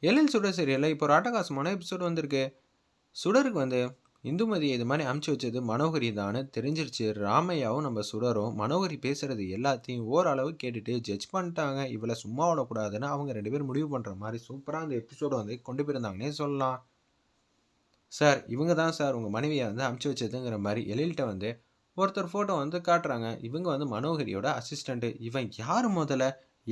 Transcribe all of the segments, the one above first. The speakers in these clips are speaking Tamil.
எழில் சுடர் சீரியல்ல இப்போ ஒரு அட்டகாசமான எபிசோட் வந்திருக்கு. சுடருக்கு வந்து இந்துமதி இது மாதிரி அமுச்சு வச்சது மனோகரி தான்னு தெரிஞ்சிருச்சு. ராமையாவும் நம்ம சுடரும் மனோகரி பேசுறது எல்லாத்தையும் ஓரளவு கேட்டுட்டு ஜட்ஜ் பண்ணிட்டாங்க. இவளை சும்மா விடக்கூடாதுன்னு அவங்க 2 பேரும் முடிவு பண்ற மாதிரி சூப்பரா அந்த எபிசோட வந்து கொண்டு போயிருந்தாங்கன்னே சொல்லலாம். சார் இவங்க தான் சார் உங்க மனைவியை வந்து அமுச்சு வச்சதுங்கிற மாதிரி எழில்கிட்ட வந்து ஒருத்தர் ஃபோட்டோ வந்து காட்டுறாங்க. இவங்க வந்து மனோகரியோட அசிஸ்டண்ட். இவன் யார் முதல்ல?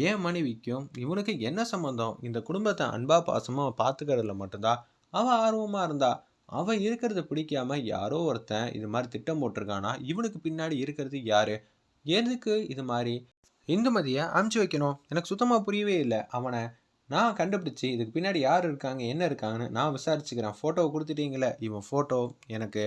ஏன் மனைவிக்கும் இவனுக்கு என்ன சம்மந்தம்? இந்த குடும்பத்தை அன்பா பாசமா பார்த்துக்கிறதுல மட்டும்தான் அவன் ஆர்வமா இருந்தா. அவன் இருக்கிறது பிடிக்காம யாரோ ஒருத்தன் இது மாதிரி திட்டம் போட்டிருக்கானா? இவனுக்கு பின்னாடி இருக்கிறது யாரு? எதுக்கு இது மாதிரி இந்துமதியை அமுச்சு வைக்கணும்? எனக்கு சுத்தமா புரியவே இல்லை. அவனை நான் கண்டுபிடிச்சி இதுக்கு பின்னாடி யார் இருக்காங்க என்ன இருக்காங்கன்னு நான் விசாரிச்சுக்கிறேன். ஃபோட்டோவை கொடுத்துட்டீங்களே, இவன் ஃபோட்டோ எனக்கு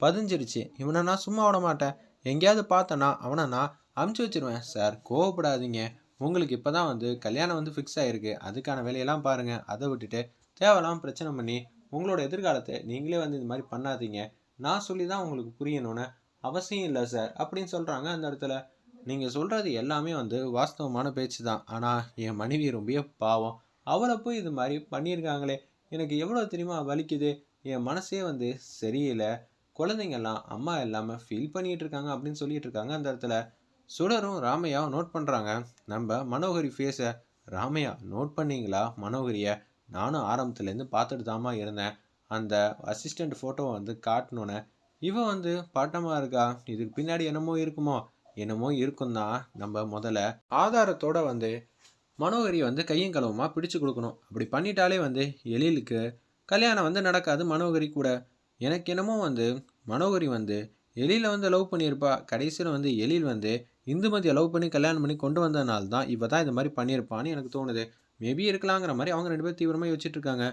பதிஞ்சிருச்சு. இவனை நான் சும்மா விட மாட்டேன். எங்கேயாவது பார்த்தேன்னா அவனை நான் அமுச்சு வச்சிருவேன். சார் கோவப்படாதீங்க. உங்களுக்கு இப்போ தான் வந்து கல்யாணம் வந்து ஃபிக்ஸ் ஆகிருக்கு. அதுக்கான வேலையெல்லாம் பாருங்கள். அதை விட்டுட்டு தேவையில்லாமல் பிரச்சனை பண்ணி உங்களோட எதிர்காலத்தை நீங்களே வந்து இது மாதிரி பண்ணாதீங்க. நான் சொல்லி தான் உங்களுக்கு புரியணும்னு அவசியம் இல்லை சார் அப்படின்னு சொல்கிறாங்க. அந்த இடத்துல நீங்கள் சொல்கிறது எல்லாமே வந்து வாஸ்தவமான பேச்சு தான். ஆனால் என் மனைவி ரொம்ப பாவம். அவளை போய் இது மாதிரி பண்ணியிருக்காங்களே, எனக்கு எவ்வளோ தெரியுமா வலிக்குது. என் மனசே வந்து சரியில்லை. குழந்தைங்கள்லாம் அம்மா இல்லாமல் ஃபீல் பண்ணிகிட்டு இருக்காங்க அப்படின்னு சொல்லிட்டு இருக்காங்க. அந்த இடத்துல சுடரும் ராமையாவும் நோட் பண்ணுறாங்க நம்ம மனோகரி ஃபேஸை. ராமையா நோட் பண்ணீங்களா மனோகரியை? நானும் ஆரம்பத்துலேருந்து பார்த்துட்டு தாமா இருந்தேன். அந்த அசிஸ்டண்ட் ஃபோட்டோவை வந்து காட்டணுன்னு இவன் வந்து பாட்டமாக இருக்கா. இதுக்கு பின்னாடி என்னமோ இருக்குமோ? என்னமோ இருக்கும் தான். நம்ம முதல்ல ஆதாரத்தோட வந்து மனோகரி வந்து கையும் களவுமா பிடிச்சு கொடுக்கணும். அப்படி பண்ணிட்டாலே வந்து எழிலுக்கு கல்யாணம் வந்து நடக்காது மனோகரி கூட. எனக்கு என்னமோ வந்து மனோகரி வந்து எழில வந்து லவ் பண்ணியிருப்பா. கடைசியில் வந்து எழில் வந்து இந்துமதியை லவ் பண்ணி கல்யாணம் பண்ணி கொண்டு வந்ததுனால தான் இவ தான் இந்த மாதிரி பண்ணியிருப்பான்னு எனக்கு தோணுது. மேபி இருக்கலாங்கிற மாதிரி அவங்க 2 பேரும் தீவிரமாக யோசிச்சுட்டு இருக்காங்க.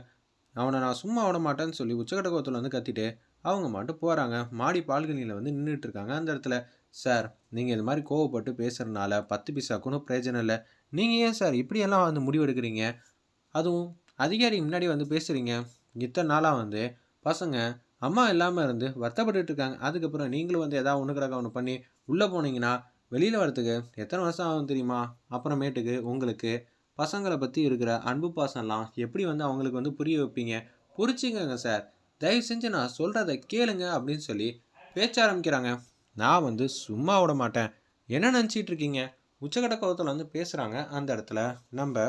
அவனை நான் சும்மா விட மாட்டேன்னு சொல்லி உச்சக்கட்ட கோவத்தில் வந்து கத்திட்டு அவங்க மட்டும் போகிறாங்க. மாடி பால்கனியில் வந்து நின்றுட்டு இருக்காங்க. அந்த இடத்துல சார் நீங்கள் இது மாதிரி கோவப்பட்டு பேசுகிறனால 10 பைசாக்குன்னு பிரயோஜனம் இல்லை. நீங்கள் ஏன் சார் இப்படியெல்லாம் வந்து முடிவெடுக்கிறீங்க? அதுவும் அதிகாரி முன்னாடி வந்து பேசுகிறீங்க. இத்தனை நாளாக வந்து பசங்க அம்மா இல்லாமல் இருந்து வருத்தப்பட்டுட்டு இருக்காங்க. அதுக்கப்புறம் நீங்களும் வந்து எதாவது ஒன்று கிடக்க ஒன்று பண்ணி உள்ளே போனீங்கன்னா வெளியில் வரத்துக்கு எத்தனை வருஷம் ஆகும் தெரியுமா? அப்புறமேட்டுக்கு உங்களுக்கு பசங்களை பற்றி இருக்கிற அன்பு பாசம்லாம் எப்படி வந்து அவங்களுக்கு வந்து புரிய வைப்பீங்க? புரிச்சுக்கங்க சார். தயவு செஞ்சு நான் சொல்கிறத கேளுங்க அப்படின்னு சொல்லி பேச்ச ஆரம்பிக்கிறாங்க. நான் வந்து சும்மா விட மாட்டேன். என்ன நினச்சிட்டு இருக்கீங்க? உச்சக்கட்ட கோவத்தில் வந்து பேசுகிறாங்க. அந்த இடத்துல நம்ம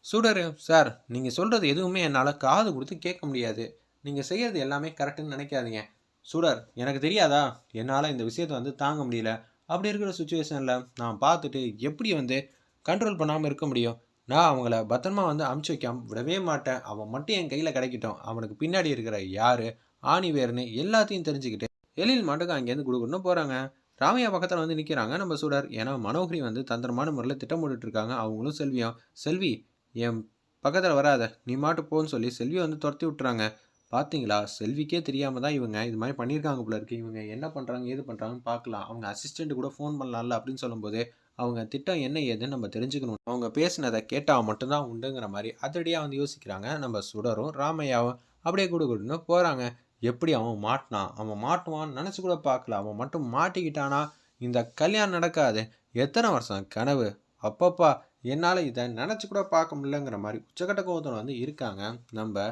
சுடரு சார் நீங்கள் சொல்கிறது எதுவுமே என்னால் காது கொடுத்து கேட்க முடியாது. நீங்கள் செய்கிறது எல்லாமே கரெக்டுன்னு நினைக்காதீங்க. சுடர் எனக்கு தெரியாதா? என்னால் இந்த விஷயத்தை வந்து தாங்க முடியல. அப்படி இருக்கிற சுச்சுவேஷனில் நான் பார்த்துட்டு எப்படி வந்து கண்ட்ரோல் பண்ணாமல் இருக்க முடியும்? நான் அவங்கள பத்திரமா வந்து அமுச்சு வைக்காம விடவே மாட்டேன். அவன் மட்டும் என் கையில் கிடைக்கட்டும். அவனுக்கு பின்னாடி இருக்கிற யார் ஆணி வேர்னு எல்லாத்தையும் தெரிஞ்சுக்கிட்டு எழில் மாட்டுக்கு அங்கேருந்து கொடுக்கணும்னு போகிறாங்க. ராமையா பக்கத்தில் வந்து நிற்கிறாங்க நம்ம சுடர். ஏன்னா மனோகரி வந்து தந்திரமான முறையில் திட்டம் போட்டுட்டு இருக்காங்க. அவங்களும் செல்வியும். செல்வி என் பக்கத்தில் வராத, நீ மாட்டு போன்னு சொல்லி செல்வியை வந்து துரத்தி விட்டுறாங்க. பார்த்தீங்களா, செல்விக்கே தெரியாமல் தான் இவங்க இது மாதிரி பண்ணியிருக்காங்க போல இருக்கு. இவங்க என்ன பண்ணுறாங்க ஏது பண்ணுறாங்கன்னு பார்க்கலாம். அவங்க அசிஸ்டண்ட் கூட ஃபோன் பண்ணலாம்ல அப்படின்னு சொல்லும்போது அவங்க திட்டம் என்ன ஏதுன்னு நம்ம தெரிஞ்சுக்கணும். அவங்க பேசினதை கேட்டால் மட்டும்தான் உண்டுங்கிற மாதிரி அதிரடியாக வந்து யோசிக்கிறாங்க நம்ம சுடரும் ராமையாவும். அப்படியே கொடுன்னு போகிறாங்க. எப்படி அவன் மாட்டினான்? அவன் மாட்டுவான்னு நினச்சி கூட பார்க்கல. அவன் மட்டும் மாட்டிக்கிட்டானா இந்த கல்யாணம் நடக்காது. எத்தனை வருஷம் கனவு. அப்பப்பா என்னால் இதை நினச்சி கூட பார்க்க முடியலங்கிற மாதிரி உச்சக்கட்ட கோவத்தில் வந்து இருக்காங்க நம்ம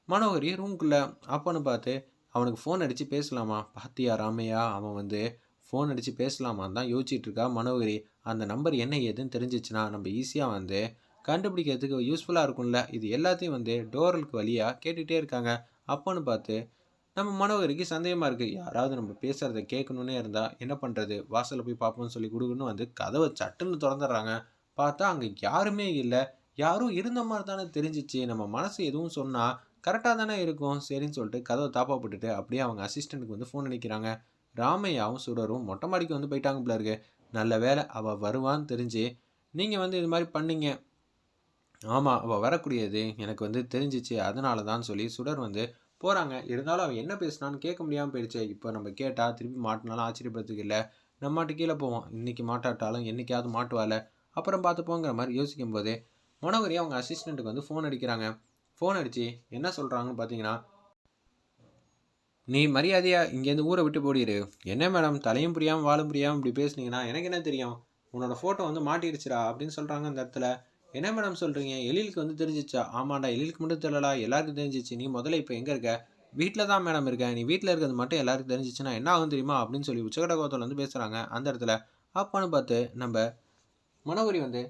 மனோகரி ரூம்குள்ளே. அப்போன்னு பார்த்து அவனுக்கு ஃபோன் அடித்து பேசலாமா? பாத்தியா ராமையா, அவன் வந்து ஃபோன் அடித்து பேசலாமான்னு தான் யோசிச்சுட்டு இருக்கா மனோகரி. அந்த நம்பர் என்ன ஏதுன்னு தெரிஞ்சிச்சுன்னா நம்ம ஈஸியாக வந்து கண்டுபிடிக்கிறதுக்கு யூஸ்ஃபுல்லாக இருக்கும்ல. இது எல்லாத்தையும் வந்து டோரலுக்கு வழியாக கேட்டுகிட்டே இருக்காங்க. அப்போன்னு பார்த்து நம்ம மனோகரிக்கு சந்தேகமாக இருக்குது. யாராவது நம்ம பேசுகிறத கேட்கணுன்னே இருந்தால் என்ன பண்ணுறது? வாசலில் போய் பார்ப்போம்னு சொல்லி கொடுக்குன்னு வந்து கதவை சட்டுன்னு திறந்துடுறாங்க. பார்த்தா அங்கே யாருமே இல்லை. யாரும் இருந்த மாதிரி தானே தெரிஞ்சிச்சு. நம்ம மனசு எதுவும் சொன்னால் கரெக்டாக தானே இருக்கும். சரின்னு சொல்லிட்டு கதவை தாப்பா போட்டுட்டு அப்படியே அவங்க அசிஸ்டண்ட்டுக்கு வந்து ஃபோன் அடிக்கிறாங்க. ராமையாவும் சுடரும் மொட்டை மாடிக்கு வந்து போயிட்டாங்க போல இருக்கு. நல்ல வேலை அவள் வருவான்னு தெரிஞ்சு நீங்கள் வந்து இது மாதிரி பண்ணீங்க. ஆமாம், அவள் வரக்கூடியது எனக்கு வந்து தெரிஞ்சிச்சு. அதனால தான் சொல்லி சுடர் வந்து போகிறாங்க. இருந்தாலும் அவன் என்ன பேசினான்னு கேட்க முடியாமல் போயிடுச்சு. இப்போ நம்ம கேட்டால் திருப்பி மாட்டினாலும் ஆச்சரியப்படுறதுக்கு இல்லை. நம்ம மாட்டு கீழே போவோம். இன்றைக்கி மாட்டாட்டாலும் என்றைக்காவது மாட்டுவாள். அப்புறம் பார்த்துப்போங்கிற மாதிரி யோசிக்கும் போதே மனோகரி அவங்க அசிஸ்டண்ட்டுக்கு வந்து ஃபோன் அடிக்கிறாங்க. ஃபோன் அடித்து என்ன சொல்கிறாங்கன்னு பார்த்தீங்கன்னா, நீ மரியாதையாக இங்கேருந்து ஊரை விட்டு போடிடு. என்ன மேடம் தலையும் புரியாமல் வாழும் புரியாமல் இப்படி பேசுனீங்கன்னா எனக்கு என்ன தெரியும்? உன்னோட ஃபோட்டோ வந்து மாட்டிடுச்சுடா அப்படின்னு சொல்கிறாங்க அந்த இடத்துல. என்ன மேடம் சொல்கிறீங்க? எழிலுக்கு வந்து தெரிஞ்சிச்சா? ஆமாண்டா, எழிலுக்கு மட்டும் தெரியலடா, எல்லாருக்கும் தெரிஞ்சிச்சு. நீ முதல்ல இப்போ எங்கே இருக்க? வீட்டில் தான் மேடம் இருக்கேன். நீ வீட்டில் இருக்கிறது மட்டும் எல்லாருக்கும் தெரிஞ்சிச்சுன்னா என்ன ஆகும் தெரியுமா? அப்படின்னு சொல்லி உச்சகட்ட கோவத்தில் வந்து பேசுகிறாங்க அந்த இடத்துல. அப்பான்னு பார்த்து நம்ம மனோகரி வந்து,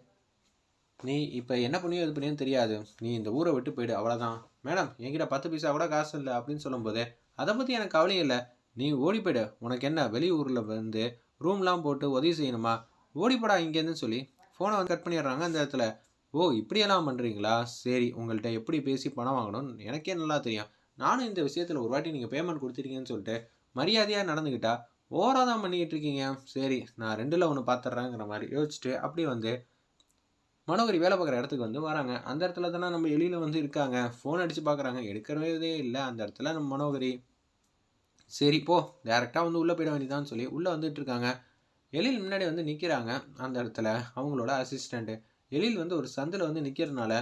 நீ இப்போ என்ன பண்ணியோ இது பண்ணியோன்னு தெரியாது. நீ இந்த ஊரை விட்டு போயிடு, அவ்வளோதான். மேடம் என்கிட்ட 10 பைசா கூட காசு இல்லை அப்படின்னு சொல்லும்போது, அதை பற்றி எனக்கு கவலையே இல்லை. நீ ஓடி போயிடு. உனக்கு என்ன வெளியூரில் வந்து ரூம்லாம் போட்டு உதவி செய்யணுமா? ஓடிப்போடா இங்கேருந்து சொல்லி ஃபோனை வந்து கட் பண்ணிடுறாங்க அந்த இடத்துல. ஓ, இப்படியெல்லாம் பண்ணுறீங்களா? சரி, உங்கள்கிட்ட எப்படி பேசி பணம் வாங்கணும்னு எனக்கே நல்லா தெரியும். நானும் இந்த விஷயத்தில் ஒரு வாட்டி நீங்கள் பேமெண்ட் கொடுத்துருக்கீங்கன்னு சொல்லிட்டு மரியாதையாக நடந்துக்கிட்டா ஓவராக தான் பண்ணிக்கிட்டு இருக்கீங்க. சரி, நான் 2ல் 1 பார்த்துட்றேங்கிற மாதிரி யோசிச்சுட்டு அப்படியே வந்து மனோகரி வேலை பார்க்குற இடத்துக்கு வந்து வராங்க. அந்த இடத்துல தானே நம்ம எழில வந்து இருக்காங்க. ஃபோன் அடித்து பார்க்குறாங்க, எடுக்கிறதே இல்லை. அந்த இடத்துல நம்ம மனோகரி, சரி போ, டேரெக்டாக வந்து உள்ளே போயிட வேண்டியதான்னு சொல்லி உள்ளே வந்துட்டு இருக்காங்க. எழில் முன்னாடி வந்து நிற்கிறாங்க அந்த இடத்துல அவங்களோட அசிஸ்டண்ட்டு. எழில் வந்து ஒரு சந்தில் வந்து நிற்கிறதுனால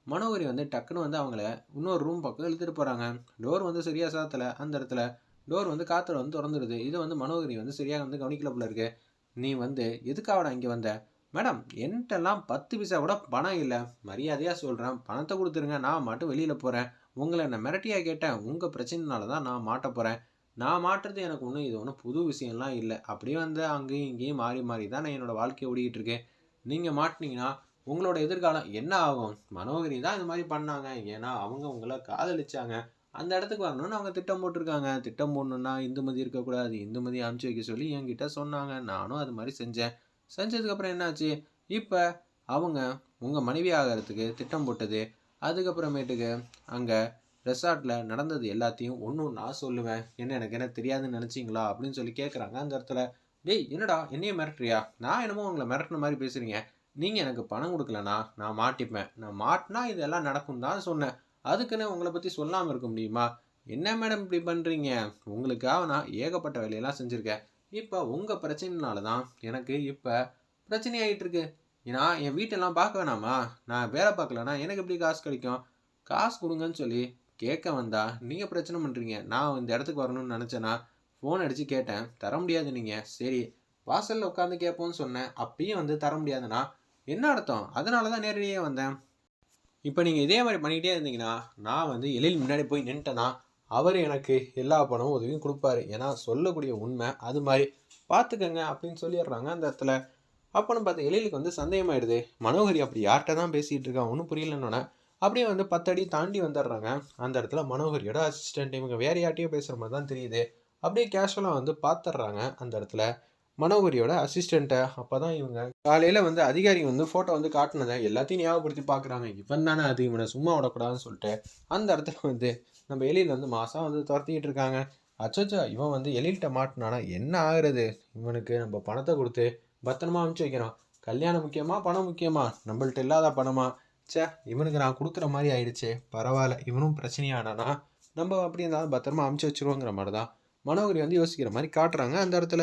மனோகரி வந்து டக்குன்னு வந்து அவங்கள இன்னொரு ரூம் பக்கம் இழுத்துட்டு போகிறாங்க. டோர் வந்து சரியாக சாத்தலை அந்த இடத்துல. டோர் வந்து காற்றுல வந்து திறந்துடுது. இதை வந்து மனோகரி வந்து சரியாக வந்து கவனிக்கல போல இருக்கு. நீ வந்து எதுக்காகடா இங்கே வந்த? மேடம் என்கிட்டலாம் 10 பைசா கூட பணம் இல்லை. மரியாதையாக சொல்கிறேன், பணத்தை கொடுத்துருங்க, நான் மட்டும் வெளியில் போகிறேன். உங்களை என்ன மிரட்டியாக கேட்டேன்? உங்கள் பிரச்சனைனால தான் நான் மாட்ட போகிறேன். நான் மாட்டுறது எனக்கு இது ஒன்றும் புது விஷயம்லாம் இல்லை. அப்படியே வந்து அங்கேயும் இங்கேயும் மாறி மாறி தான் நான் என்னோடய வாழ்க்கையை ஓடிக்கிட்டு இருக்கேன். நீங்கள் மாட்டினீங்கன்னா உங்களோட எதிர்காலம் என்ன ஆகும்? மனோகரி தான் இது மாதிரி பண்ணாங்க. ஏன்னா அவங்க உங்களை காதலிச்சாங்க. அந்த இடத்துக்கு வரணும்னு அவங்க திட்டம் போட்டிருக்காங்க. திட்டம் போடணுன்னா இந்துமதி இருக்கக்கூடாது, இந்துமதி அனுப்பிச்சி வைக்க சொல்லி என்கிட்ட சொன்னாங்க. நானும் அது மாதிரி செஞ்சேன். செஞ்சதுக்கப்புறம் என்னாச்சு? இப்போ அவங்க உங்கள் மனைவி ஆகிறதுக்கு திட்டம் போட்டது. அதுக்கப்புறமேட்டுக்கு அங்கே ரெசார்ட்டில் நடந்தது எல்லாத்தையும் ஒன்று நான் சொல்லுவேன். எனக்கு என்ன தெரியாதுன்னு நினச்சிங்களா அப்படின்னு சொல்லி கேட்குறாங்க அந்த இடத்துல. டேய் என்னடா என்னையே மிரட்டுறியா? நான் என்னமோ உங்களை மிரட்டின மாதிரி பேசுகிறீங்க. நீங்கள் எனக்கு பணம் கொடுக்கலனா நான் மாட்டிப்பேன். நான் மாட்டினா இதெல்லாம் நடக்கும் தான் சொன்னேன். அதுக்குன்னு உங்களை பற்றி சொல்லாமல் இருக்க முடியுமா? என்ன மேடம் இப்படி பண்ணுறீங்க? உங்களுக்காக நான் ஏகப்பட்ட வேலையெல்லாம் செஞ்சுருக்கேன். இப்போ உங்கள் பிரச்சனைனால தான் எனக்கு இப்போ பிரச்சனை ஆகிட்டு இருக்கு. நான் என் வீட்டெல்லாம் பார்க்க வேணாமா? நான் வேலை பார்க்கலனா எனக்கு எப்படி காசு கிடைக்கும்? காசு கொடுங்கன்னு சொல்லி கேட்க வந்தா நீங்கள் பிரச்சனை பண்ணுறீங்க. நான் இந்த இடத்துக்கு வரணும்னு நினச்சேன்னா ஃபோன் அடித்து கேட்டேன், தர முடியாது நீங்கள். சரி, வாசலில் உட்காந்து கேட்போன்னு சொன்னேன், அப்பயும் வந்து தர முடியாதுண்ணா. என்ன அர்த்தம்? அதனால தான் நேரடியாக வந்தேன். இப்போ நீங்கள் இதே மாதிரி பண்ணிக்கிட்டே இருந்தீங்கன்னா நான் வந்து எழில் முன்னாடி போய் நின்ட்டேன்னா அவர் எனக்கு எல்லா பணமும் உதவியும் கொடுப்பாரு. ஏன்னா சொல்லக்கூடிய உண்மை அது மாதிரி. பார்த்துக்கங்க அப்படின்னு சொல்லிடுறாங்க அந்த இடத்துல. அப்போன்னு பார்த்து எழிலுக்கு வந்து சந்தேகமாயிடுது. மனோகரி அப்படி யார்கிட்ட தான் பேசிகிட்டு இருக்கா ஒன்றும் புரியலன்னொன்னே அப்படியே வந்து 10 அடி தாண்டி வந்துடுறாங்க. அந்த இடத்துல மனோகரியோட அசிஸ்டண்ட் இவங்க வேறு யார்ட்டையோ பேசுகிற மாதிரி தான் தெரியுது. அப்படியே கேஷுவலாக வந்து பார்த்துட்றாங்க அந்த இடத்துல மனோகரியோட அசிஸ்டண்ட்டை. அப்போ தான் இவங்க காலையில் வந்து அதிகாரி வந்து ஃபோட்டோ வந்து காட்டினதை எல்லாத்தையும் ஞாபகப்படுத்தி பார்க்குறாங்க. இவன் தானே அது, இவனை சும்மா விடக்கூடாதுன்னு சொல்லிட்டு அந்த இடத்துல வந்து நம்ம எழில் வந்து மாதம் வந்து துரத்திக்கிட்டு இருக்காங்க. அச்சோச்சா, இவன் வந்து எழில்கிட்ட மாட்டினானா என்ன ஆகுறது? இவனுக்கு நம்ம பணத்தை கொடுத்து பத்திரமா அனுப்பிச்சி வைக்கிறோம். கல்யாணம் முக்கியமா பணம் முக்கியமா? நம்மள்ட்ட இல்லாத பணமா? சே, இவனுக்கு நான் கொடுக்குற மாதிரி ஆயிடுச்சே. பரவாயில்ல, இவனும் பிரச்சனையானானா நம்ம அப்படி இருந்தாலும் பத்திரமா அனுப்பிச்சி வச்சிருவோங்கிற மாதிரி தான் மனோகரி வந்து யோசிக்கிற மாதிரி காட்டுறாங்க அந்த இடத்துல.